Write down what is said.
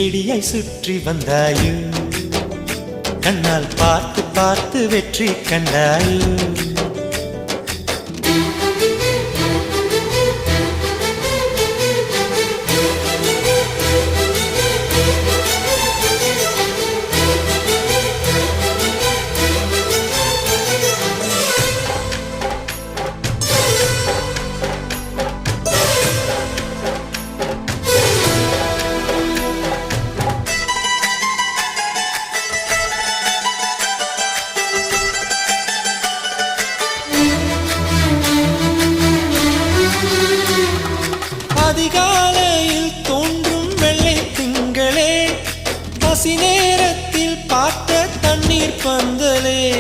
வெடியாய் சுற்றி வந்தாயோ, கண்ணால் பார்த்து பார்த்து வெற்றி கண்டாயோ. அதிகாலையில் தோன்றும் வெள்ளை திங்களே, பசி நேரத்தில் பார்த்த தண்ணீர் பந்தலே.